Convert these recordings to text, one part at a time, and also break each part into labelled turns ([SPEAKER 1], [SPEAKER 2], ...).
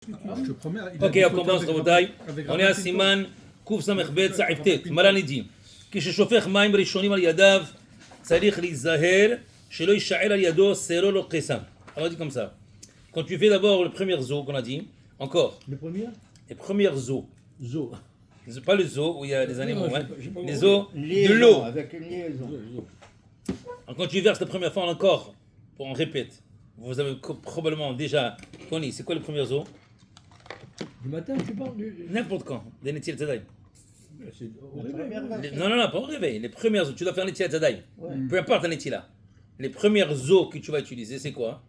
[SPEAKER 1] Je te promets.
[SPEAKER 2] Ok, on commence, רבותיי. On est à סימן קס"ב סעיף ט'. מרן הדים. כששופך מים ראשונים על ידיו, צריך להיזהר שלא יישאר על ידו שערו לא קסם. On a dit comme ça. Quand tu fais d'abord le premier zoo qu'on a dit, encore.
[SPEAKER 3] Le premier
[SPEAKER 2] Les premières zoos.
[SPEAKER 3] Zoo.
[SPEAKER 2] C'est pas le zoo où il y a des animaux,
[SPEAKER 3] Non,
[SPEAKER 2] hein.
[SPEAKER 3] j'ai pas
[SPEAKER 2] Les
[SPEAKER 3] compris.
[SPEAKER 2] eaux
[SPEAKER 4] Liaison,
[SPEAKER 2] de l'eau.
[SPEAKER 4] avec une liaison.
[SPEAKER 2] Alors, quand tu verses la première fois encore, on répète, vous avez probablement déjà connu, c'est quoi le premier zoo?
[SPEAKER 3] Du matin, tu parles
[SPEAKER 2] N'importe quand, des Netiel Tzadaï.
[SPEAKER 3] C'est au
[SPEAKER 4] La
[SPEAKER 3] réveil.
[SPEAKER 4] première version.
[SPEAKER 2] Non, pas au réveil, les premières eaux, tu dois faire un Netiel Tzadaï.
[SPEAKER 4] Ouais.
[SPEAKER 2] Peu importe un Netiela. Les premières eaux que tu vas utiliser, c'est quoi?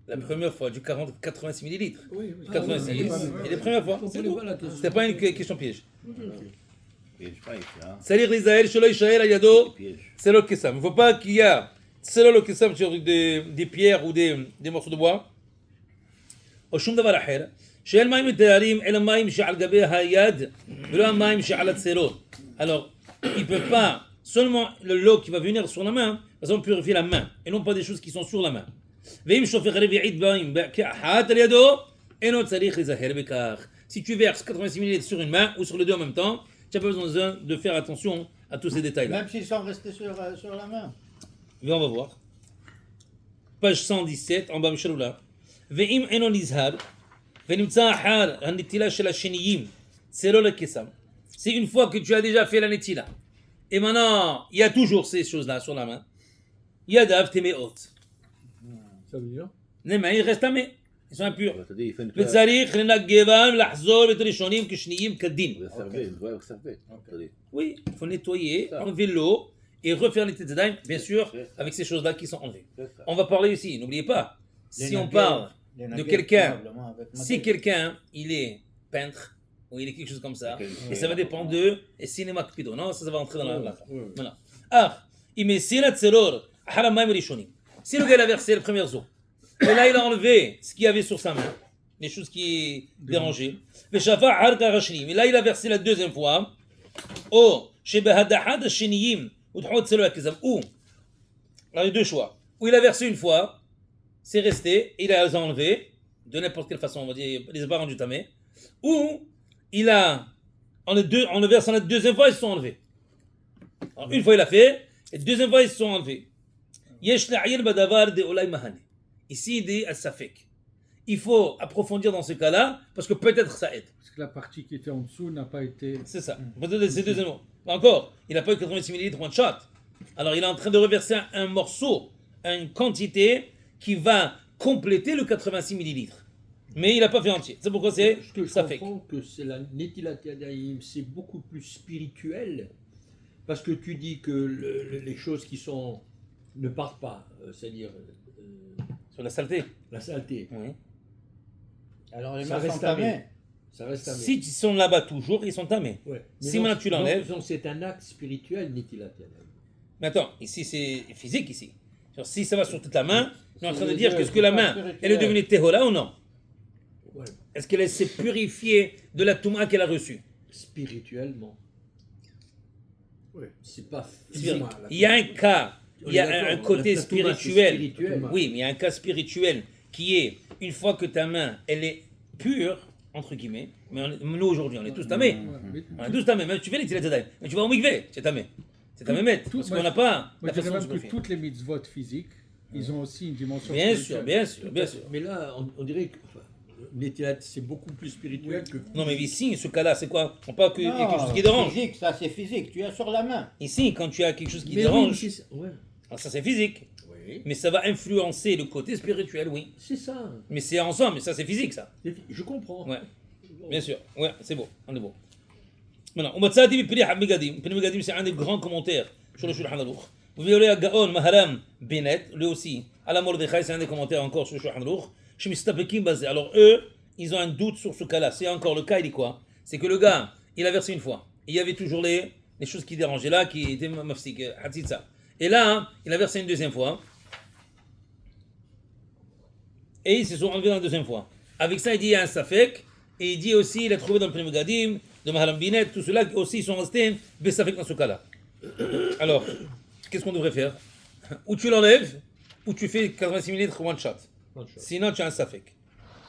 [SPEAKER 2] La première fois, du 86 millilitres.
[SPEAKER 3] Oui, oui.
[SPEAKER 2] 86 millilitres. Et les premières fois, c'est tout.
[SPEAKER 3] Pas la question.
[SPEAKER 2] C'était pas une question piège.
[SPEAKER 5] piège, pas ici, hein.
[SPEAKER 2] C'est-à-dire l'Israël, Shelo Yishael Ayado,
[SPEAKER 5] Piège.
[SPEAKER 2] c'est le Kessam. Il ne faut pas qu'il y ait, c'est le Kessam sur des pierres ou des morceaux de bois. או שום דבר אחר, שאין מים מטהרים, אלא מים שעל גבי היד, ולא המים שעל הצרות. Alors, il ne peut pas, seulement l'eau qui va venir sur la main, parce qu'on purifie la main, et non pas des choses qui sont sur la main. ואם שופך רביעית מים כאחת על ידו, אינו צריך להיזהר בכך. Si tu verses 86 ml sur une main ou sur les deux en même temps, tu n'as pas besoin de faire attention à tous ces détails-là.
[SPEAKER 4] Même s'ils sont restés sur la main.
[SPEAKER 2] Mais on va voir. Page 117, en bas משלולה. ואם אינו נזהר, ונמצא אחר הנטילה של השניים, c'est לא לקסם. C'est une fois que tu as déjà fait la netila. Et maintenant, il y a toujours ces choses-là sur la main. ידיו טמאות.
[SPEAKER 3] Ça veut dire
[SPEAKER 2] Les mains, ils restent tamées. Ils sont impurs.
[SPEAKER 5] אתה יודע, יפה נתויה.
[SPEAKER 2] וצריך לנגבם לחזור את הראשונים כשניים כדין.
[SPEAKER 5] וסרבט, נתויה וסרבט. אתה יודע.
[SPEAKER 2] Oui, il faut nettoyer,
[SPEAKER 5] Ça.
[SPEAKER 2] enlever l'eau et refaire les tétadaïm, bien sûr,
[SPEAKER 5] C'est ça.
[SPEAKER 2] avec ces choses-là qui sont enlevées.
[SPEAKER 5] C'est ça.
[SPEAKER 2] On va parler ici, n'oubliez pas,
[SPEAKER 4] Les
[SPEAKER 2] si on
[SPEAKER 4] nuggets,
[SPEAKER 2] parle
[SPEAKER 4] les
[SPEAKER 2] de
[SPEAKER 4] nuggets,
[SPEAKER 2] quelqu'un,
[SPEAKER 4] probablement avec
[SPEAKER 2] si
[SPEAKER 4] Madrid.
[SPEAKER 2] quelqu'un, il est peintre, ou il est quelque chose comme ça,
[SPEAKER 5] Ok.
[SPEAKER 2] et ça va dépendre de, et cinéma cupido, non, ça va entrer dans la fin.
[SPEAKER 3] Ouais.
[SPEAKER 2] Voilà. Ah, il met sirat tseror, haramaim rishonim. Si le gars il a versé les premières eaux, et là il a enlevé ce qu'il y avait sur sa main, les choses qui dérangeaient, ושפך harka rashnim, et là il a versé la deuxième fois, או שבהדחת השניים ודחות צלו הכזב, ou, là il y a deux choix, ou il a versé une fois, c'est resté, il a les a enlevés, de n'importe quelle façon, on va dire, il les a pas rendus tamés, ou il a, en le versant la deuxième fois, ils se sont enlevés. Alors, une fois il a fait, et deuxième fois ils se sont enlevés. Yesh la'ir badavar de olay mahane. Ici il dit al-safek. Il faut approfondir dans ce cas-là, parce que peut-être ça aide.
[SPEAKER 1] Parce que la partie qui était en dessous n'a pas été.
[SPEAKER 2] C'est ça. Peut-être c'est deuxième mot. Encore, il n'a pas eu 86 ml one shot. Alors il est en train de reverser un morceau, une quantité qui va compléter le 86 ml. Mais il n'a pas fait entier. C'est pourquoi c'est
[SPEAKER 3] Ce que je
[SPEAKER 2] safek.
[SPEAKER 3] comprends que c'est la Netilat Yadayim, c'est beaucoup plus spirituel, parce que tu dis que les choses qui sont ne partent pas, c'est-à-dire
[SPEAKER 2] Sur la saleté.
[SPEAKER 3] la saleté,
[SPEAKER 2] Oui.
[SPEAKER 4] Alors les
[SPEAKER 3] ça
[SPEAKER 4] mains
[SPEAKER 3] reste
[SPEAKER 4] sont
[SPEAKER 3] tamé.
[SPEAKER 4] tamées.
[SPEAKER 3] Ça reste tamé.
[SPEAKER 2] Si ils sont là-bas toujours, ils sont tamés.
[SPEAKER 3] Ouais.
[SPEAKER 2] Si
[SPEAKER 3] non,
[SPEAKER 2] maintenant tu l'enlèves-
[SPEAKER 3] donc c'est un acte spirituel, Netilat Yadayim.
[SPEAKER 2] Mais attends, ici c'est physique ici. Genre, si ça va sur toute la main, on est en train de
[SPEAKER 4] C'est
[SPEAKER 2] dire
[SPEAKER 4] le-
[SPEAKER 2] qu'est-ce que la
[SPEAKER 4] c'est
[SPEAKER 2] main,
[SPEAKER 4] pas
[SPEAKER 2] elle est devenue téhola ou non?
[SPEAKER 3] Ouais.
[SPEAKER 2] Est-ce qu'elle s'est purifiée de la touma qu'elle a reçue?
[SPEAKER 3] Spirituellement.
[SPEAKER 1] Oui.
[SPEAKER 3] C'est pas
[SPEAKER 2] C'est-à-dire,
[SPEAKER 3] physiquement.
[SPEAKER 2] il y a un cas, il y a un côté
[SPEAKER 3] La Touma, c'est
[SPEAKER 2] spirituel.
[SPEAKER 3] spirituel.
[SPEAKER 2] Oui, mais il y a un cas spirituel qui est, une fois que ta main, elle est pure, entre guillemets, mais nous aujourd'hui, on est tous tamés.
[SPEAKER 1] Mais
[SPEAKER 2] On est tous tamés, même tu fais les tilates, mais tu vas au mikvé, c'est tamé. C'est tamé mettre,
[SPEAKER 1] tout-
[SPEAKER 2] parce
[SPEAKER 1] moi,
[SPEAKER 2] qu'on n'a pas
[SPEAKER 1] Moi,
[SPEAKER 2] la
[SPEAKER 1] je dirais
[SPEAKER 2] façon de
[SPEAKER 1] même
[SPEAKER 2] se
[SPEAKER 1] que
[SPEAKER 2] purifier.
[SPEAKER 1] toutes les mitzvot physiques, ils ont aussi une dimension
[SPEAKER 2] Bien sûr,
[SPEAKER 1] spirituelle.
[SPEAKER 2] bien sûr, bien sûr.
[SPEAKER 3] Mais là, on dirait que Netilat, c'est beaucoup plus spirituel que.
[SPEAKER 2] Non, mais ici, ce cas-là, c'est quoi? On parle qu'il y a quelque chose qui
[SPEAKER 4] Non,
[SPEAKER 2] dérange.
[SPEAKER 4] physique, ça c'est physique. Tu as sur la main.
[SPEAKER 2] Ici, quand tu as quelque chose qui
[SPEAKER 3] Mais
[SPEAKER 2] dérange,
[SPEAKER 3] oui, c'est ça. Ouais.
[SPEAKER 2] alors ça c'est physique,
[SPEAKER 3] Oui.
[SPEAKER 2] mais ça va influencer le côté spirituel, oui.
[SPEAKER 3] C'est ça.
[SPEAKER 2] Mais c'est ensemble, mais ça c'est physique, ça.
[SPEAKER 3] Je comprends.
[SPEAKER 2] Ouais, bien sûr. Ouais, c'est beau, on est beau. Maintenant, ومتساتي ببريح مقدم، بن مقدم c'est un des grands commentaires sur le Shulchan Aruch. Vous verrez à Gaon Maharam Bennett, lui aussi, à la Mordechai, c'est un des commentaires encore sur le Shulchan Aruch. Je me suis tapé basé. Alors eux, ils ont un doute sur ce cas-là. C'est encore le cas, il est quoi? C'est que le gars, il a versé une fois. Et il y avait toujours les choses qui dérangeaient là, qui étaient mafsik, hatzitza. Et là, il a versé une deuxième fois. Et ils se sont enlevés dans la deuxième fois. Avec ça, il dit il y a un safek. Et il dit aussi, il a trouvé dans le premier Gadim, de Maharam Binet, tout cela aussi, ils sont restés besafek dans ce cas-là. Alors, qu'est-ce qu'on devrait faire? Ou tu l'enlèves, ou tu fais 86 ml one shot. Sinon, tu as un safek.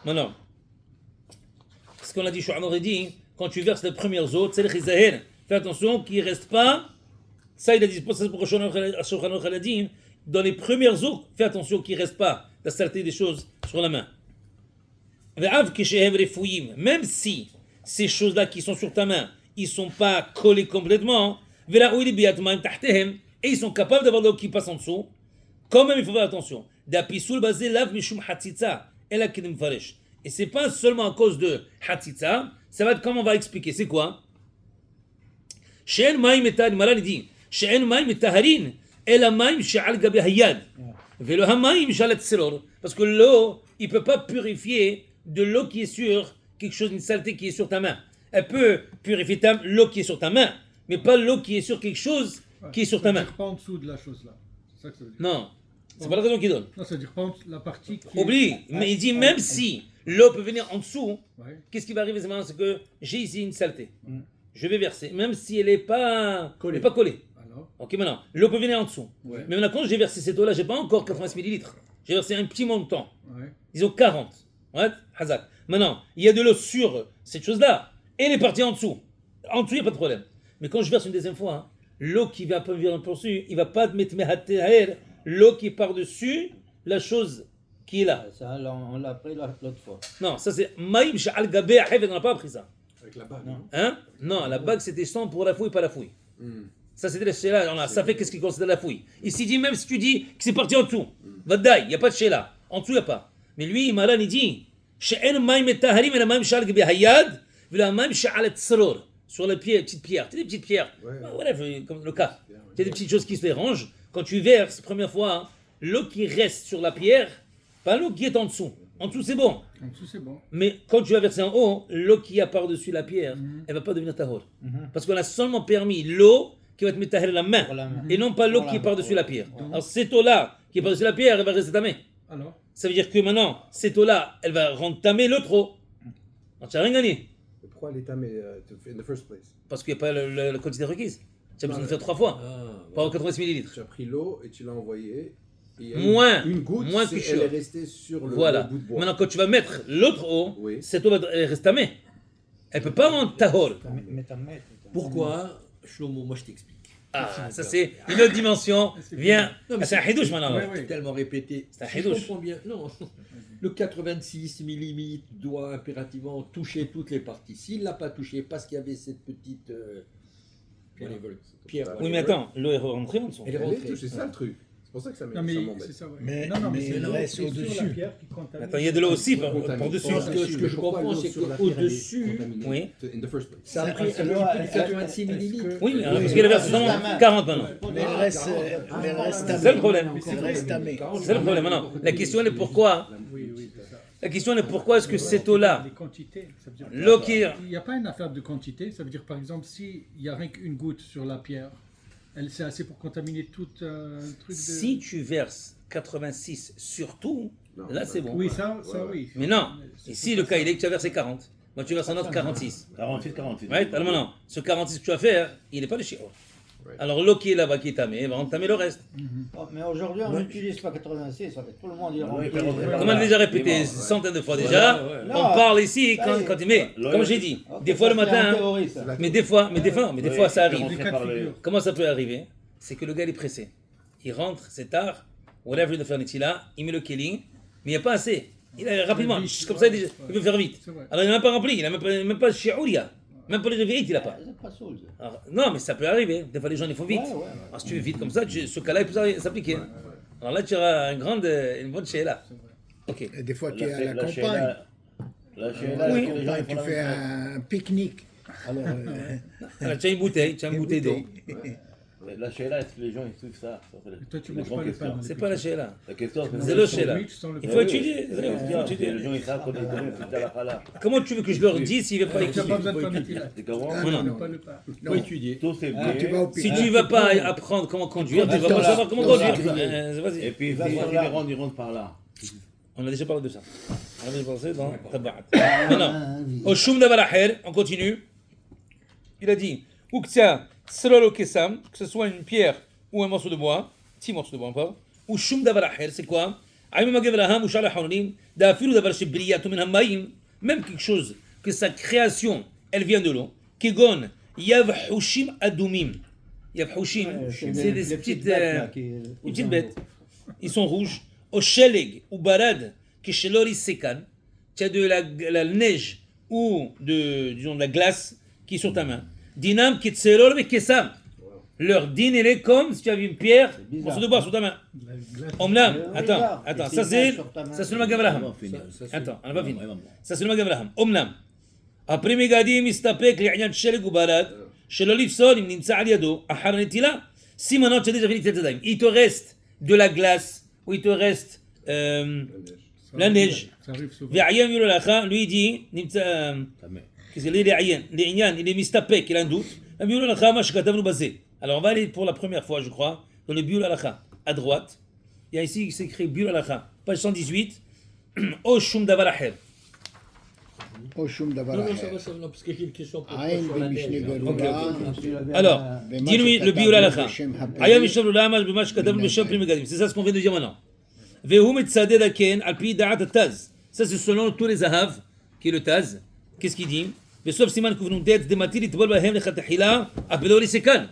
[SPEAKER 2] Maintenant, ce qu'on a dit, on aurait dit, quand tu verses les premières eaux, c'est le chizahir. Fais attention qu'il ne reste pas. Ça, il a dit, ça, pour Shulchan Aruch a dit, dans les premières eaux, fais attention qu'il ne reste pas la saleté des choses sur la main. Même si ces choses-là qui sont sur ta main, ils ne sont pas collés complètement, et ils sont capables d'avoir l'eau qui passe en dessous, quand même il faut faire attention. Et c'est pas seulement à cause de Hatzitza, ça va être comme on va expliquer. C'est quoi? Malal dit parce que l'eau, il ne peut pas purifier de l'eau qui est sur quelque chose, une saleté qui est sur ta main. Elle peut purifier l'eau qui est sur ta main, mais pas l'eau qui est sur quelque chose qui est sur ta main.
[SPEAKER 1] Pas en dessous de la chose là. C'est ça que ça veut dire.
[SPEAKER 2] Non, c'est pas la raison qu'il donne.
[SPEAKER 1] Non, ça veut dire pas la partie qui.
[SPEAKER 2] Oublie, mais il dit même si l'eau peut venir en dessous,
[SPEAKER 1] Ouais.
[SPEAKER 2] qu'est-ce qui va arriver maintenant? C'est que j'ai ici une saleté. Je vais verser, même si elle n'est pas collée.
[SPEAKER 1] Alors.
[SPEAKER 2] Ok, maintenant, l'eau peut venir en dessous.
[SPEAKER 3] Ouais.
[SPEAKER 2] Mais maintenant, quand j'ai versé cette eau-là, j'ai pas encore 80 millilitres. J'ai versé un petit montant.
[SPEAKER 1] Ouais.
[SPEAKER 2] Disons 40. Ouais, Hazak. Maintenant, il y a de l'eau sur cette chose-là. Et elle est partie en dessous. En dessous, il n'y a pas de problème. Mais quand je verse une deuxième fois, hein, l'eau qui va pas venir par-dessus, il ne va pas mettre l'eau qui est par-dessus la chose qui est là.
[SPEAKER 4] Ça, on l'a pris l'autre fois.
[SPEAKER 2] Non, ça c'est Maïm Sha'al Gabé Ahef, on n'a pas appris ça.
[SPEAKER 6] Avec la bague.
[SPEAKER 2] Hein? Non, la bague c'était sans pour la fouille, pas la fouille. Ça c'était la sheila, ça fait qu'est-ce qui considère la fouille. Ici dit même si tu dis que c'est parti en dessous, Vadaï, il n'y a pas de sheila. En dessous il n'y a pas. Mais lui, Malan il dit She'en Maïm et Taharim et la Maïm Sha'al Gabé Hayad, et la Maïm Sha'al Tsror. Sur les pieds, petites pierres. Tu sais, des petites pierres. Voilà, comme le cas. Tu as des petites choses qui se dérangent. Quand tu verses, première fois, hein, l'eau qui reste sur la pierre, pas l'eau qui est en dessous. En dessous, c'est bon.
[SPEAKER 1] En dessous, c'est bon.
[SPEAKER 2] Mais quand tu vas verser en haut, l'eau qui a par-dessus la pierre, elle ne va pas devenir tahor. Parce qu'on a seulement permis l'eau qui va te mettre tahor la main,
[SPEAKER 4] Pour la main.
[SPEAKER 2] et non pas l'eau qui est par-dessus la pierre. Alors cette eau-là qui est par-dessus la pierre, elle va rester tamée.
[SPEAKER 1] Alors.
[SPEAKER 2] Ça veut dire que maintenant, cette eau-là, elle va rendre tamée l'autre eau. Alors tu n'as rien gagné.
[SPEAKER 6] Mais pourquoi l'état mais in the first place?
[SPEAKER 2] Parce qu'il n'y a pas la quantité requise. Tu as besoin de faire 3 fois. Pas 80 millilitres.
[SPEAKER 6] Tu as pris l'eau et tu l'as envoyée. et il y a
[SPEAKER 2] Moins.
[SPEAKER 6] Une goutte,
[SPEAKER 2] Moins
[SPEAKER 6] c'est-
[SPEAKER 2] que
[SPEAKER 6] elle
[SPEAKER 2] chaud.
[SPEAKER 6] est restée sur le
[SPEAKER 2] Voilà.
[SPEAKER 6] bout de bois.
[SPEAKER 2] Maintenant, quand tu vas mettre l'autre eau,
[SPEAKER 6] Oui.
[SPEAKER 2] cette eau va rester tamée. Elle ne peut pas rendre tahor.
[SPEAKER 4] Mais t'en mets.
[SPEAKER 3] Pourquoi, Shlomo, moi je t'explique.
[SPEAKER 2] Ah, ça c'est une autre dimension. Viens.
[SPEAKER 3] Non, mais
[SPEAKER 2] Ah, c'est un hidouche maintenant.
[SPEAKER 1] Ouais,
[SPEAKER 2] là.
[SPEAKER 1] ouais.
[SPEAKER 3] Tellement répété.
[SPEAKER 2] C'est un
[SPEAKER 3] Si je
[SPEAKER 2] hidouche.
[SPEAKER 3] comprends bien. Non. Le 86 mm doit impérativement toucher toutes les parties. S'il ne l'a pas touché parce qu'il y avait cette petite pierre.
[SPEAKER 2] Oui, mais attends, l'eau est rentrée en dessous.
[SPEAKER 3] Elle est
[SPEAKER 6] Elle est
[SPEAKER 3] rentrée.
[SPEAKER 6] touchée, c'est ça le truc. C'est pour ça que ça
[SPEAKER 1] Non,
[SPEAKER 6] ça
[SPEAKER 1] mais
[SPEAKER 6] m'embête.
[SPEAKER 1] c'est ça, ouais.
[SPEAKER 7] Mais-
[SPEAKER 1] non, non, mais
[SPEAKER 7] mais
[SPEAKER 1] c'est
[SPEAKER 7] elle
[SPEAKER 1] l'eau
[SPEAKER 7] reste
[SPEAKER 1] qui est sur
[SPEAKER 7] au-dessus.
[SPEAKER 1] la pierre qui contamine.
[SPEAKER 2] Attends, il y a de l'eau aussi
[SPEAKER 6] Contamine.
[SPEAKER 2] par-dessus.
[SPEAKER 3] Parce que ce que je
[SPEAKER 6] Pourquoi
[SPEAKER 3] comprends,
[SPEAKER 6] l'eau
[SPEAKER 3] c'est
[SPEAKER 6] sur la pierre, elle est
[SPEAKER 3] qu'au-dessus,
[SPEAKER 6] contaminée
[SPEAKER 2] Oui.
[SPEAKER 6] in the first place.
[SPEAKER 3] ça a
[SPEAKER 4] C'est-
[SPEAKER 3] pris
[SPEAKER 4] c'est
[SPEAKER 3] un
[SPEAKER 4] l'eau,
[SPEAKER 3] peu plus de
[SPEAKER 4] elle-
[SPEAKER 3] 86
[SPEAKER 4] est-ce
[SPEAKER 3] millilitres.
[SPEAKER 4] que-
[SPEAKER 2] Oui,
[SPEAKER 7] Oui,
[SPEAKER 2] parce
[SPEAKER 7] oui.
[SPEAKER 2] qu'il a versé
[SPEAKER 4] La
[SPEAKER 2] seulement
[SPEAKER 4] main.
[SPEAKER 2] 40 maintenant.
[SPEAKER 7] Mais elle reste, mais elle reste
[SPEAKER 2] C'est le problème.
[SPEAKER 7] Elle reste tamée.
[SPEAKER 2] C'est le problème maintenant. La question est pourquoi.
[SPEAKER 1] Oui, oui, c'est ça.
[SPEAKER 2] La question est pourquoi est-ce que cette eau-là,
[SPEAKER 1] Les quantités, ça veut dire.
[SPEAKER 2] l'eau qui est.
[SPEAKER 1] Il n'y a pas une affaire de quantité, ça veut dire par exemple, s'il n'y a rien qu'une goutte sur la pierre, c'est assez pour contaminer tout un truc de.
[SPEAKER 2] Si tu verses 86 sur tout,
[SPEAKER 6] Non,
[SPEAKER 2] là c'est bon.
[SPEAKER 1] Oui, ça
[SPEAKER 6] Ouais.
[SPEAKER 1] oui.
[SPEAKER 2] Mais non,
[SPEAKER 1] C'est
[SPEAKER 2] ici
[SPEAKER 1] tout
[SPEAKER 2] le
[SPEAKER 1] à
[SPEAKER 2] cas
[SPEAKER 1] fait.
[SPEAKER 2] il est que tu as versé 40. Moi tu verses un autre 46.
[SPEAKER 5] 48.
[SPEAKER 2] Ouais, alors maintenant, ce 46 que tu as fait, hein, il n'est pas de chiot.
[SPEAKER 6] Ouais.
[SPEAKER 2] Alors l'eau qui est là-bas qui est tamée, va entamer le reste.
[SPEAKER 4] Oh, mais aujourd'hui, on n'utilise pas 86, tout le monde y
[SPEAKER 5] Ouais,
[SPEAKER 4] utilise.
[SPEAKER 5] ouais.
[SPEAKER 2] Comme on a déjà répété
[SPEAKER 5] Ouais.
[SPEAKER 2] centaines de fois déjà,
[SPEAKER 3] Ouais, ouais.
[SPEAKER 2] on
[SPEAKER 4] Non,
[SPEAKER 2] parle ici
[SPEAKER 4] ça
[SPEAKER 2] quand,
[SPEAKER 4] y est.
[SPEAKER 2] quand mais
[SPEAKER 5] Ouais.
[SPEAKER 2] comme j'ai dit,
[SPEAKER 4] Ok,
[SPEAKER 2] des fois
[SPEAKER 4] ça,
[SPEAKER 2] le
[SPEAKER 4] c'est en
[SPEAKER 2] matin, hein,
[SPEAKER 4] théorie, ça.
[SPEAKER 2] mais des fois ça arrive.
[SPEAKER 1] Les cas de figure.
[SPEAKER 2] Comment ça peut arriver? C'est que le gars il est pressé. Il rentre, c'est tard, whatever il doit faire là, il met le killing, mais il n'y a pas assez. Il a rapidement,
[SPEAKER 1] vite,
[SPEAKER 2] comme ça
[SPEAKER 1] ouais,
[SPEAKER 2] il veut faire vite.
[SPEAKER 1] C'est vrai.
[SPEAKER 2] Alors il n'a même pas rempli, il n'a même pas shi'ouria. Même pour les réveiller, il n'a pas.
[SPEAKER 4] C'est pas saoul, ça.
[SPEAKER 2] Alors, non, mais ça peut arriver. Des fois, les gens, ils font vite.
[SPEAKER 4] Ouais, ouais.
[SPEAKER 2] Alors, si tu veux vite comme ça, ce cas-là, il peut s'appliquer. Alors là, tu auras une bonne chéla. Ok.
[SPEAKER 7] Et des fois, tu es à la
[SPEAKER 5] La
[SPEAKER 7] campagne.
[SPEAKER 5] Sheila,
[SPEAKER 7] À
[SPEAKER 2] Oui.
[SPEAKER 7] la
[SPEAKER 5] les gens, ils
[SPEAKER 7] campagne,
[SPEAKER 5] font
[SPEAKER 7] tu
[SPEAKER 5] la
[SPEAKER 7] fais
[SPEAKER 5] même
[SPEAKER 7] un pique-nique. Alors,
[SPEAKER 2] Alors, tu as une bouteille d'eau.
[SPEAKER 5] chose. La Sheila, est-ce que les gens ils suivent ça? Ça, c'est
[SPEAKER 1] Toi, tu
[SPEAKER 5] les
[SPEAKER 1] manges
[SPEAKER 5] grandes
[SPEAKER 1] pas le
[SPEAKER 5] questions.
[SPEAKER 1] pain.
[SPEAKER 2] C'est pas la chéla.
[SPEAKER 5] La question,
[SPEAKER 2] C'est le
[SPEAKER 1] Sans
[SPEAKER 2] chéla.
[SPEAKER 1] sandwich, sans le
[SPEAKER 2] Il
[SPEAKER 1] pain.
[SPEAKER 2] faut étudier. Il faut
[SPEAKER 5] Les
[SPEAKER 2] étudier.
[SPEAKER 5] gens ils savent qu'on est devenu tout à la chala.
[SPEAKER 2] Comment tu veux que je leur dise s'il ne veut pas
[SPEAKER 1] Tu n'as pas
[SPEAKER 2] étudier?
[SPEAKER 1] besoin de faire métier là.
[SPEAKER 5] C'est comment?
[SPEAKER 7] Ah,
[SPEAKER 2] Non,
[SPEAKER 7] non,
[SPEAKER 2] non.
[SPEAKER 7] non.
[SPEAKER 1] Pas le pain.
[SPEAKER 3] Faut étudier.
[SPEAKER 5] Tout c'est
[SPEAKER 7] Ah, tu vas au
[SPEAKER 5] bien.
[SPEAKER 2] Si
[SPEAKER 7] pique-nique.
[SPEAKER 2] tu ne vas pas apprendre comment conduire, tu ne vas pas savoir comment
[SPEAKER 7] Voilà.
[SPEAKER 2] conduire.
[SPEAKER 5] Et
[SPEAKER 2] Vas-y.
[SPEAKER 5] puis,
[SPEAKER 7] Va
[SPEAKER 5] si
[SPEAKER 7] sur
[SPEAKER 5] ils
[SPEAKER 7] la-
[SPEAKER 5] rentrent par là.
[SPEAKER 2] On a déjà parlé de ça. On a déjà parlé dans Tabaat. Maintenant, au Shum Davalaher, on continue. Il a dit Uktia Srolo Kesam, que ce soit une pierre ou un morceau de bois, petit morceau de bois, pas. Ou Shum Davalaher, c'est quoi? Même quelque chose que sa création, elle vient de l'eau. Kegon, Yavhushim Adumim. Yavhushim, c'est des petites bêtes. Ils sont rouges. Osheleg ou Barad, Kishelori Sekan. Tu as de la neige ou disons, de la glace qui est sur ta main. Dinam Kitserol ve Kesam. Leur din, elle est comme si tu avais une pierre, morceau de bois sur ta main. Omnam, attends, ça c'est le Magav Avraham. Attends, on n'a pas fini. Ça c'est le Magav Avraham. Omnam. après Megadim, Istapek, Li'yan Sheleg ou Barad, Shelo Lifson, im Nimtsa al Yado, Ahar Netila. Si maintenant tu as déjà fini Tilat Yadayim, il te reste de la glace, ou il te reste la neige.
[SPEAKER 1] Ça arrive souvent.
[SPEAKER 2] Ve'ayam Yolo Lacha, lui il dit, Nimtsa. Qu'est-ce qu'il est Li'yan, il est Mistapek, il a un doute. Yolo Lacha, ma shekatavnu bazé. Alors on va aller pour la première fois, je crois, dans le Biul Halacha, à droite. Il y a ici, c'est écrit Biul Halacha, page 118, O Shum Davar Aher.
[SPEAKER 7] או שום דבר
[SPEAKER 3] Non, non,
[SPEAKER 7] אחר.
[SPEAKER 3] ça va, non, parce que j'ai une question pour toi
[SPEAKER 7] עין
[SPEAKER 3] sur la
[SPEAKER 7] במשנה
[SPEAKER 3] neige.
[SPEAKER 7] ברורה,
[SPEAKER 2] Alors,
[SPEAKER 7] ומה
[SPEAKER 2] dis-lui le Biul
[SPEAKER 7] שכתבנו
[SPEAKER 2] Halacha.
[SPEAKER 7] בשם הפרי,
[SPEAKER 2] Ayam Yishav Lulama, Bima Shkatav B'Shem Pri Megadim. C'est ça ce qu'on vient de dire maintenant. Vehu Metzadeh Daken, Al Pi Da'at Taz. Ça c'est selon tous les Zahav, qui est le Taz. Qu'est-ce qu'il dit? Sauf Siman Kuvnuntet, Dematil Itbol Bahem Lechatachila, Apelori Sekan.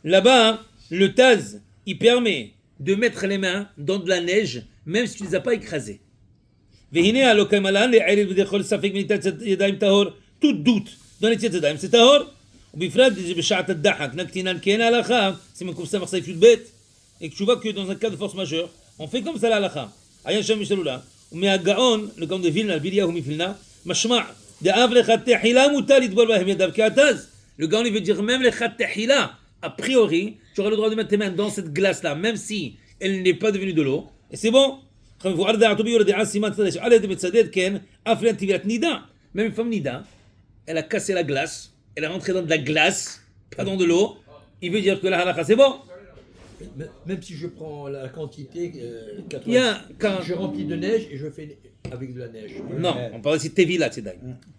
[SPEAKER 2] Là-bas, le Taz, il permet de mettre les mains dans de la neige, même si tu ne les as pas écrasées. והנה הלוקם עלן לערב בדכל ספק בנטילת ידיים טהור, tout doute dans נטילת ידיים זה טהור, ובפרט בשעת הדחק, נקטינן כן ההלכה, סימן קופסה מחסייף י"ב, et que tu vois que dans un cas de force majeure, on fait comme ça להלכה, היה שם משלולה, ומהגאון, לגאון דה וילנה, ביליהו מפילנה, משמע, דאב לך תחילה מותר לטבול בהם ידיו כעתז, le gaon il veut dire même לך תחילה, a priori, tu auras le droit de mettre tes mains dans cette glace là, même si elle n'est pas devenue de l'eau, et c'est bon. Même une femme Nida, elle a cassé la glace, elle est rentrée dans de la glace, pas dans de l'eau, il veut dire que la halakha c'est bon.
[SPEAKER 3] Même si je prends la quantité, 80,
[SPEAKER 2] Il y a quand...
[SPEAKER 3] je remplis de neige et je fais avec de la neige.
[SPEAKER 2] Non, on parle aussi de Tevila, Tzedaï.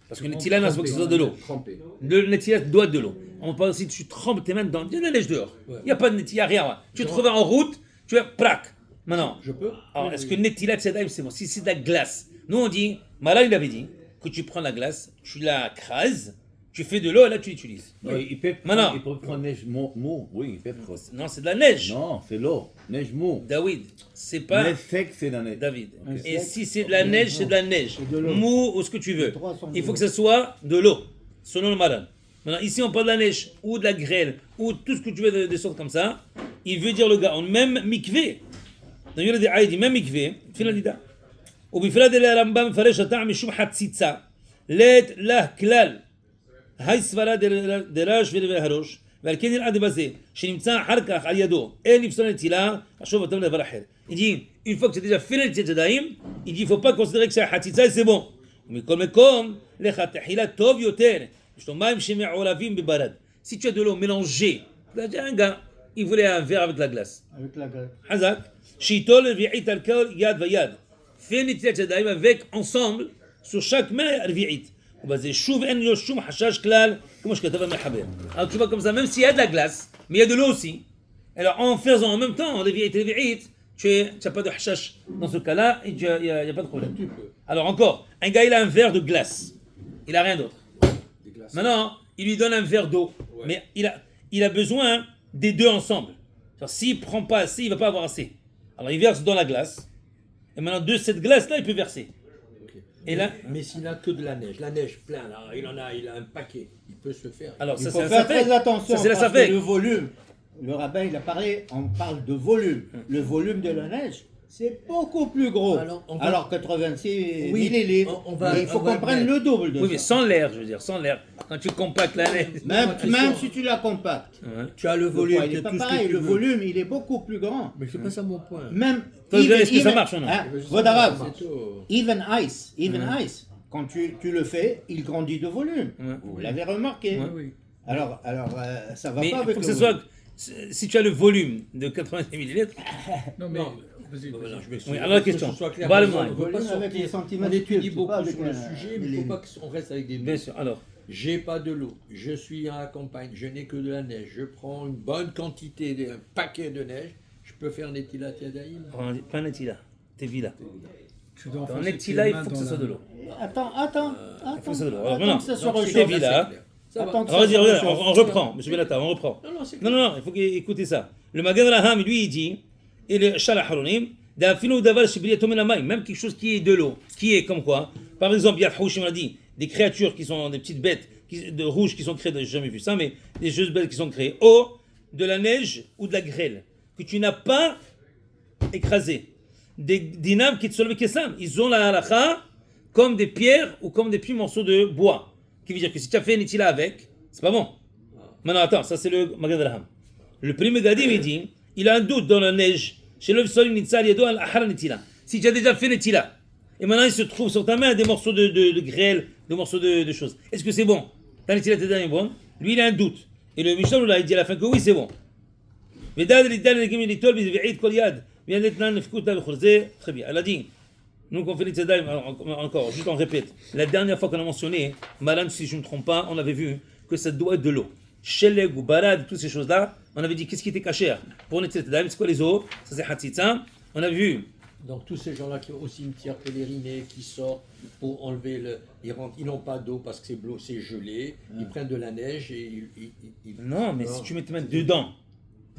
[SPEAKER 2] Parce que le Netilat, il faut que ce soit de l'eau.
[SPEAKER 6] Trempé.
[SPEAKER 2] Le Netilat doit être de l'eau. On parle aussi, tu trempes tes mains dans il y a de la neige dehors. Il n'y a pas de Netilat, rien. Tu te retrouves en route, tu es prac. Maintenant,
[SPEAKER 3] Je peux.
[SPEAKER 2] alors, est-ce que Netilat Tzedaïm c'est bon? Si c'est de la glace, nous on dit, Malal il avait dit que tu prends la glace, tu la crases, tu fais de l'eau et là tu l'utilises.
[SPEAKER 5] Il peut
[SPEAKER 2] Maintenant.
[SPEAKER 5] il peut prendre neige mou, oui, il peut prendre.
[SPEAKER 2] Non, c'est de la neige.
[SPEAKER 5] Non, c'est l'eau, neige mou.
[SPEAKER 2] David, c'est pas
[SPEAKER 5] Neige sec, c'est la neige.
[SPEAKER 2] David.
[SPEAKER 7] Ok.
[SPEAKER 2] Et si c'est de la neige, c'est de la neige.
[SPEAKER 4] de l'eau.
[SPEAKER 2] Mou ou ce que tu veux.
[SPEAKER 4] Les trois sont
[SPEAKER 2] Il
[SPEAKER 4] de
[SPEAKER 2] faut que
[SPEAKER 4] l'eau.
[SPEAKER 2] ça soit de l'eau, selon le malade. Maintenant, ici on parle de la neige ou de la grêle ou tout ce que tu veux de sorte comme ça. Il veut dire le gars, même mikvé. D'ailleurs, il dit Aïdi, même mikvé, finalida. وبفراد الرمبام فرش طعم شو حتسيتسا ليت له كلال هاي سفرة دراج في الهروش ولكن العادة بس شنمتسا حركة على يدو إيه نفسنا تلا أشوف تمنا فرحير يجي une fois que tu as déjà fait le tchadaïm il dit il faut pas considérer que c'est حتسيتسا c'est bon ومكل مكم لخ تحيلات توب يوتر مش تمام شمع عرافين ببرد si tu as de l'eau mélangée un gars il voulait un verre avec la glace
[SPEAKER 4] Avec la graisse.
[SPEAKER 2] حزك شيتول ربيعيت الكل يد ويد فين الثلاثة دائما avec ensemble sur chaque main ربيعيت وبس شوف ان له شو حشاش كلال كمش كتبها من الحبيب alors tu vois comme ça même s'il y a de la glace mais il y a de l'eau aussi alors en faisant en même temps ربيعيت tu n'as pas de hashash dans ce cas-là il y a pas de problème alors encore un gars il a un verre de glace il a rien d'autre
[SPEAKER 6] Des glaces.
[SPEAKER 2] maintenant il lui donne un verre d'eau mais il a besoin des deux ensemble alors, s'il prend pas assez il va pas avoir assez alors il verse dans la glace et maintenant de cette glace là il peut verser et là
[SPEAKER 3] Mais s'il n'a que de la neige plein là, il a un paquet, il peut se faire.
[SPEAKER 2] alors
[SPEAKER 4] Il
[SPEAKER 2] ça
[SPEAKER 4] faut
[SPEAKER 2] c'est
[SPEAKER 4] faire
[SPEAKER 2] la
[SPEAKER 4] très
[SPEAKER 2] safek.
[SPEAKER 4] attention
[SPEAKER 2] Ça, c'est la
[SPEAKER 4] parce
[SPEAKER 2] safek.
[SPEAKER 4] que le volume, le rabbin il a parlé, on parle de volume. Le volume de la neige, c'est beaucoup plus gros.
[SPEAKER 3] Alors,
[SPEAKER 4] Alors, 86
[SPEAKER 3] Oui,
[SPEAKER 4] millilitres,
[SPEAKER 3] on va-
[SPEAKER 4] il faut
[SPEAKER 3] on va
[SPEAKER 4] qu'on prenne
[SPEAKER 3] mettre-
[SPEAKER 4] le double de
[SPEAKER 2] oui mais
[SPEAKER 4] ça.
[SPEAKER 2] sans l'air je veux dire sans l'air quand tu compactes la neige
[SPEAKER 4] Même si tu la compactes.
[SPEAKER 3] Tu as le
[SPEAKER 4] Le
[SPEAKER 3] volume,
[SPEAKER 4] poids, il
[SPEAKER 3] de
[SPEAKER 4] n'est pas
[SPEAKER 3] tout ce que
[SPEAKER 4] pareil,
[SPEAKER 3] tu
[SPEAKER 4] le
[SPEAKER 3] veux.
[SPEAKER 4] volume il est beaucoup plus grand.
[SPEAKER 3] Mais c'est pas ça mon point.
[SPEAKER 4] Même
[SPEAKER 2] Faut dire, est-ce que ça marche ou non?
[SPEAKER 4] Votre arabe,
[SPEAKER 3] C'est tout.
[SPEAKER 4] even ice, quand tu le fais, il grandit de volume.
[SPEAKER 2] Ouais.
[SPEAKER 4] Vous l'avez remarqué.
[SPEAKER 1] Ouais, oui.
[SPEAKER 4] Alors ça va
[SPEAKER 2] mais
[SPEAKER 4] pas
[SPEAKER 2] il
[SPEAKER 4] avec
[SPEAKER 2] faut que
[SPEAKER 4] le
[SPEAKER 2] ce
[SPEAKER 4] volume.
[SPEAKER 2] soit si tu as le volume de 90 millilitres
[SPEAKER 1] Non, mais
[SPEAKER 3] Non.
[SPEAKER 1] vas-y.
[SPEAKER 3] Non,
[SPEAKER 1] vas-y.
[SPEAKER 3] je m'excuse.
[SPEAKER 2] Oui, alors la question.
[SPEAKER 3] Que ce soit clair,
[SPEAKER 2] Bah, le
[SPEAKER 3] on
[SPEAKER 2] moins.
[SPEAKER 3] ne veut pas
[SPEAKER 4] Volume avec
[SPEAKER 3] sortir.
[SPEAKER 4] les centimètres
[SPEAKER 3] On étudie
[SPEAKER 4] cubes,
[SPEAKER 3] beaucoup
[SPEAKER 4] pas avec
[SPEAKER 3] sur le
[SPEAKER 4] un
[SPEAKER 3] sujet, mais il ne
[SPEAKER 4] millimètre.
[SPEAKER 3] faut pas qu'on reste avec des
[SPEAKER 2] bien
[SPEAKER 3] mots.
[SPEAKER 2] sûr alors
[SPEAKER 3] J'ai pas de l'eau, je suis à la campagne, je n'ai que de la neige, je prends une bonne quantité, un paquet de neige, je peux faire Netilat Yadayim.
[SPEAKER 2] pas un étila Tevila.
[SPEAKER 1] Tu dois
[SPEAKER 2] Dans
[SPEAKER 1] enfoncer tes
[SPEAKER 2] Netila, il
[SPEAKER 1] mains
[SPEAKER 2] faut que
[SPEAKER 1] dans
[SPEAKER 2] ce soit
[SPEAKER 1] la-
[SPEAKER 2] de l'eau.
[SPEAKER 4] Attends.
[SPEAKER 2] Il faut que ce soit de l'eau. Alors
[SPEAKER 4] Attends
[SPEAKER 2] maintenant,
[SPEAKER 4] que ça soit
[SPEAKER 3] Donc, c'est
[SPEAKER 4] réchauffé.
[SPEAKER 2] Tevila.
[SPEAKER 3] Ça va.
[SPEAKER 4] Attends que
[SPEAKER 2] Alors vas-y,
[SPEAKER 4] ça soit
[SPEAKER 2] regarde,
[SPEAKER 4] réchauffé.
[SPEAKER 2] on reprend, monsieur Belata, on reprend.
[SPEAKER 3] Non, c'est
[SPEAKER 2] Non, non, non, il faut écouter ça. Le Magen Raham, lui, il dit, et le Shal Haronim, même quelque chose qui est de l'eau, qui est comme quoi, par exemple, Yad Houchim a dit, des créatures qui sont des petites bêtes de rouges qui sont créées, j'ai jamais vu ça, mais des choses bêtes qui sont créées, ou de la neige ou de la grêle, que tu n'as pas écrasé. Des dinam qui te soulèvent kesam, ils ont la halakha comme des pierres ou comme des petits morceaux de bois. Qui veut dire que si tu as fait un itila avec, c'est pas bon. Maintenant, attends, ça c'est le Magen Raham. Le premier Gadim, il dit, il a un doute dans la neige. Chez le Solim Nitzal Yado al Ahar Nitila. Si tu as déjà fait Nitila, et maintenant il se trouve sur ta main des morceaux de grêle, des morceaux de choses. Est-ce que c'est bon? Ta Nitila est bon? Lui il a un doute. Et le Mishnah il dit à la fin que oui, c'est bon. Très bien. Elle a dit, nous qu'on fait Nitila, encore, juste on répète. La dernière fois qu'on a mentionné, Malan, si je ne me trompe pas, on avait vu que ça doit être de l'eau. Sheleg ou Barad, toutes ces choses-là, on avait dit qu'est-ce qui était caché pour Nitila, c'est quoi les eaux? Ça c'est Hatzitza. On a vu.
[SPEAKER 3] Donc tous ces gens-là qui au cimetière pèlerinés, qui sortent pour enlever le... Ils n'ont pas d'eau parce que c'est gelé, ils prennent de la neige et ils...
[SPEAKER 2] Non, mais si tu mets tes mains dedans,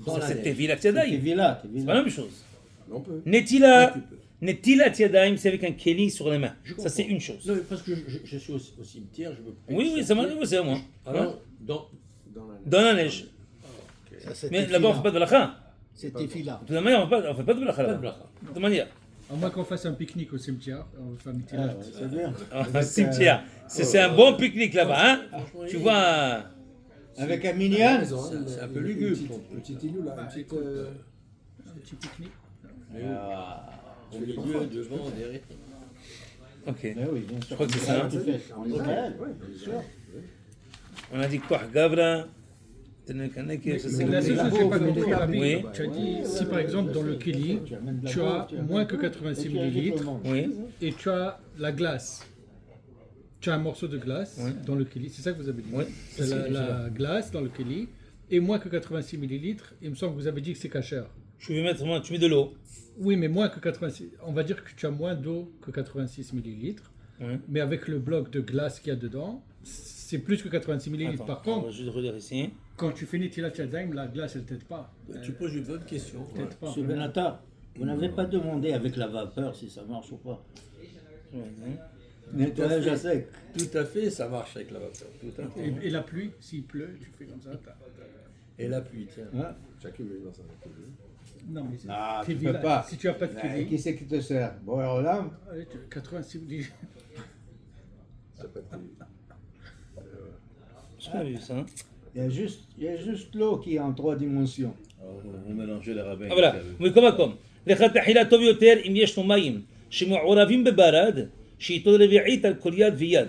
[SPEAKER 3] Dans
[SPEAKER 2] ça
[SPEAKER 3] la
[SPEAKER 2] c'est
[SPEAKER 3] neige.
[SPEAKER 2] Tevila Tiadaim.
[SPEAKER 4] Tevila.
[SPEAKER 2] C'est pas la même chose.
[SPEAKER 6] On peut.
[SPEAKER 2] Netila,
[SPEAKER 6] Tu peux.
[SPEAKER 2] Netila Tiadaim, c'est avec un keli sur les mains.
[SPEAKER 3] Je
[SPEAKER 2] Ça
[SPEAKER 3] comprends.
[SPEAKER 2] c'est une chose.
[SPEAKER 3] Non, mais parce que je suis au cimetière, je veux plus
[SPEAKER 2] Oui, oui, c'est moi.
[SPEAKER 3] sortir.
[SPEAKER 2] Oui, c'est moi.
[SPEAKER 3] Alors, dans...
[SPEAKER 6] Dans la neige.
[SPEAKER 2] Dans la neige.
[SPEAKER 7] Ça, c'est
[SPEAKER 2] Mais
[SPEAKER 7] tefila.
[SPEAKER 2] là-bas, on fait pas de l'akha.
[SPEAKER 7] C'est tefila.
[SPEAKER 2] De toute manière, on fait pas de l'akha
[SPEAKER 3] Pas de
[SPEAKER 2] là-bas.
[SPEAKER 3] bracha.
[SPEAKER 2] De toute manière.
[SPEAKER 1] À moins qu'on fasse un pique-nique au cimetière, on va faire un
[SPEAKER 4] Ah,
[SPEAKER 1] petit
[SPEAKER 4] ouais, c'est bien.
[SPEAKER 2] Un cimetière. C'est un bon pique-nique là-bas, hein. Tu vois.
[SPEAKER 4] Avec un minyan.
[SPEAKER 3] C'est un peu lugubre.
[SPEAKER 6] Un petit îlot là, un petit.
[SPEAKER 1] un petit pique-nique.
[SPEAKER 3] Au milieu, devant, derrière.
[SPEAKER 2] Ok.
[SPEAKER 4] Ben oui, bien sûr.
[SPEAKER 2] Je crois que c'est ça, hein.
[SPEAKER 4] Tu fais en Israël.
[SPEAKER 6] bien sûr.
[SPEAKER 2] On a dit quoi, Gavra. Ça, c'est
[SPEAKER 1] La
[SPEAKER 2] le-
[SPEAKER 1] seule chose que j'ai pas compris, Rabbi,
[SPEAKER 2] Oui.
[SPEAKER 1] tu as dit, si par exemple dans le Keli, tu as moins que 86 millilitres
[SPEAKER 2] Oui.
[SPEAKER 1] et tu as la glace. Tu as un morceau de glace
[SPEAKER 2] Oui.
[SPEAKER 1] dans le Keli, c'est ça que vous avez dit?
[SPEAKER 2] Oui.
[SPEAKER 1] C'est la glace dans le Keli et moins que 86 millilitres, il me semble que vous avez dit que c'est cachère.
[SPEAKER 2] Tu veux mettre moins, tu mets de l'eau.
[SPEAKER 1] Oui, mais moins que 86. On va dire que tu as moins d'eau que 86 millilitres,
[SPEAKER 2] Oui.
[SPEAKER 1] mais avec le bloc de glace qu'il y a dedans, c'est plus que 86 millilitres.
[SPEAKER 2] Attends,
[SPEAKER 1] Par
[SPEAKER 2] on va
[SPEAKER 1] contre,
[SPEAKER 2] juste relire ici.
[SPEAKER 1] quand tu fais Netilat Yadayim, la glace, elle t'aide pas.
[SPEAKER 3] Tu poses une bonne question.
[SPEAKER 1] T'aide pas.
[SPEAKER 4] Monsieur Benatar, vous n'avez pas demandé avec la vapeur si ça marche ou pas. Nettoyage à sec.
[SPEAKER 3] Tout à fait, ça marche avec la vapeur. Tout à fait.
[SPEAKER 1] Et la pluie, s'il pleut, tu fais comme ça.
[SPEAKER 3] Et la pluie, tiens.
[SPEAKER 4] Hein?
[SPEAKER 6] Chacun veut dans sa
[SPEAKER 1] Non, mais c'est.
[SPEAKER 4] Ah, tu
[SPEAKER 1] t'es
[SPEAKER 4] peux
[SPEAKER 1] vilain.
[SPEAKER 4] pas.
[SPEAKER 1] Si tu n'as pas de
[SPEAKER 4] Ben,
[SPEAKER 1] Keli,
[SPEAKER 4] qui c'est qui te sert? Bon, alors là,
[SPEAKER 1] 86 millilitres.
[SPEAKER 6] Ça peut être.
[SPEAKER 2] J'ai pas vu ça. Hein.
[SPEAKER 4] il y a juste l'eau qui est en 3 dimensions.
[SPEAKER 5] Alors, vous mélangez les rabbins.
[SPEAKER 2] Ah, voilà. ומקום. לכתחילה טוב יותר אם יש לו מים שמעורבים בברד, שאיתו רביעית על כל יד ויד.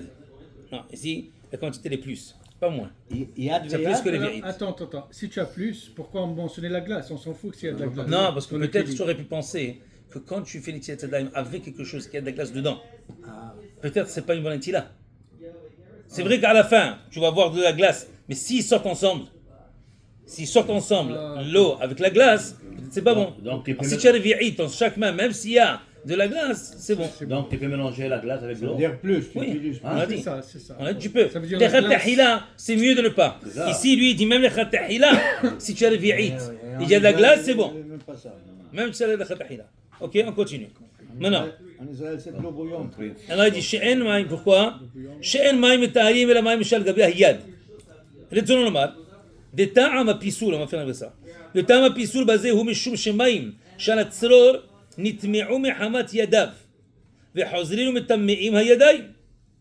[SPEAKER 2] Non, ici, la quantité est plus, pas moins.
[SPEAKER 4] Yad
[SPEAKER 2] C'est plus
[SPEAKER 4] veyad.
[SPEAKER 2] que les
[SPEAKER 1] Alors,
[SPEAKER 2] vérités.
[SPEAKER 1] attends. Si tu as plus, pourquoi mentionner la glace? On s'en fout s'il y a de la glace.
[SPEAKER 2] Non, parce que
[SPEAKER 1] Dans le
[SPEAKER 2] peut-être
[SPEAKER 1] Keli.
[SPEAKER 2] tu aurais pu penser que quand tu fais l'Itzilat Yadayim avec quelque chose qui a de la glace dedans, peut-être c'est pas une bonne Itzilah. C'est vrai qu'à la fin, tu vas voir de la glace, mais s'ils sortent ensemble, l'eau avec la glace, peut-être c'est pas bon.
[SPEAKER 5] Donc, tu peux
[SPEAKER 2] Si
[SPEAKER 5] mettre-
[SPEAKER 2] tu as les vieilles dans chaque main, même s'il y a de la glace, c'est bon.
[SPEAKER 5] Donc, tu peux mélanger la glace avec
[SPEAKER 4] Ça veut
[SPEAKER 5] l'eau.
[SPEAKER 4] dire plus, tu
[SPEAKER 2] Oui.
[SPEAKER 4] utilises
[SPEAKER 2] On a
[SPEAKER 4] plus.
[SPEAKER 2] dit.
[SPEAKER 1] C'est ça.
[SPEAKER 2] On a dit, tu peux.
[SPEAKER 1] Ça veut dire
[SPEAKER 2] Les
[SPEAKER 1] la glace.
[SPEAKER 2] khatahila, c'est mieux de ne pas.
[SPEAKER 5] ça.
[SPEAKER 2] Ici, lui, il dit même les khatahila, si tu as les vieilles,
[SPEAKER 4] En
[SPEAKER 2] il y a de la
[SPEAKER 4] Israël,
[SPEAKER 2] glace, c'est bon.
[SPEAKER 4] Même pas ça.
[SPEAKER 2] Même si tu as les khatahila. Ok, on continue. Maintenant.
[SPEAKER 4] En Israël, c'est de l'eau bouillante.
[SPEAKER 2] Alors il dit שאין מים, pourquoi? שאין מים מטהרים אלא מים שעל גבי היד. רצונו לומר, דטעם הפיסול, on va faire ça. Le טעם הפיסול בזה הוא משום שמים שעל הצרור נטמעו מחמת ידיו וחוזרים ומטמאים הידיים.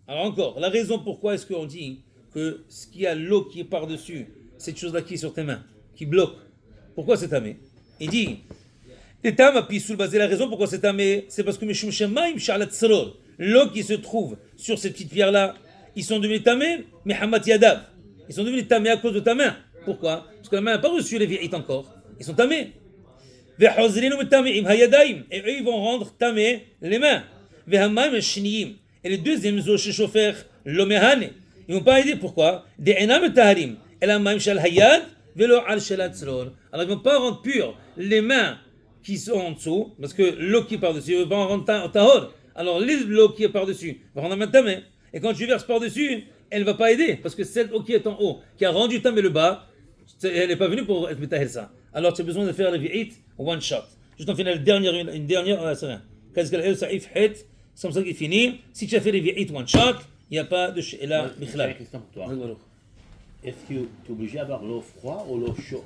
[SPEAKER 2] Alors encore, la raison pourquoi est-ce qu'on dit que ce qui a l'eau qui est par-dessus, cette chose-là qui est sur tes mains, qui bloque, pourquoi c'est tamé? Il dit la raison pourquoi c'est tamé, c'est parce que l'eau qui se trouve sur ces petites pierres-là, ils sont devenus tamés, mais hamat yadav. Ils sont devenus tamés à cause de ta main. Pourquoi? Parce que la main n'a pas reçu les vérités encore. Ils sont tamés. Et eux, ils vont rendre tamés les mains. Et les deuxièmes eaux chez chauffeur, l'omehane, ils ne vont pas aider. Pourquoi? Alors ils ne vont pas rendre pures les mains qui sont en dessous, parce que l'eau qui est par-dessus va en rendre tahor. Alors l'eau qui est par-dessus va rendre tamé. Et quand tu verses par-dessus, elle ne va pas aider, parce que cette eau qui est en haut, qui a rendu tamé le bas, elle n'est pas venue pour être métahel ça. Alors tu as besoin de faire le vi'it one shot. Juste en finale, une dernière, c'est rien. Qu'est-ce qu'elle saif het, comme ça qui finit. Si tu as fait le vi'it one shot, il n'y a pas de she'ela
[SPEAKER 5] J'ai
[SPEAKER 2] bichlal.
[SPEAKER 5] une question pour toi. Est-ce que tu es obligé d'avoir l'eau froide ou l'eau chaude?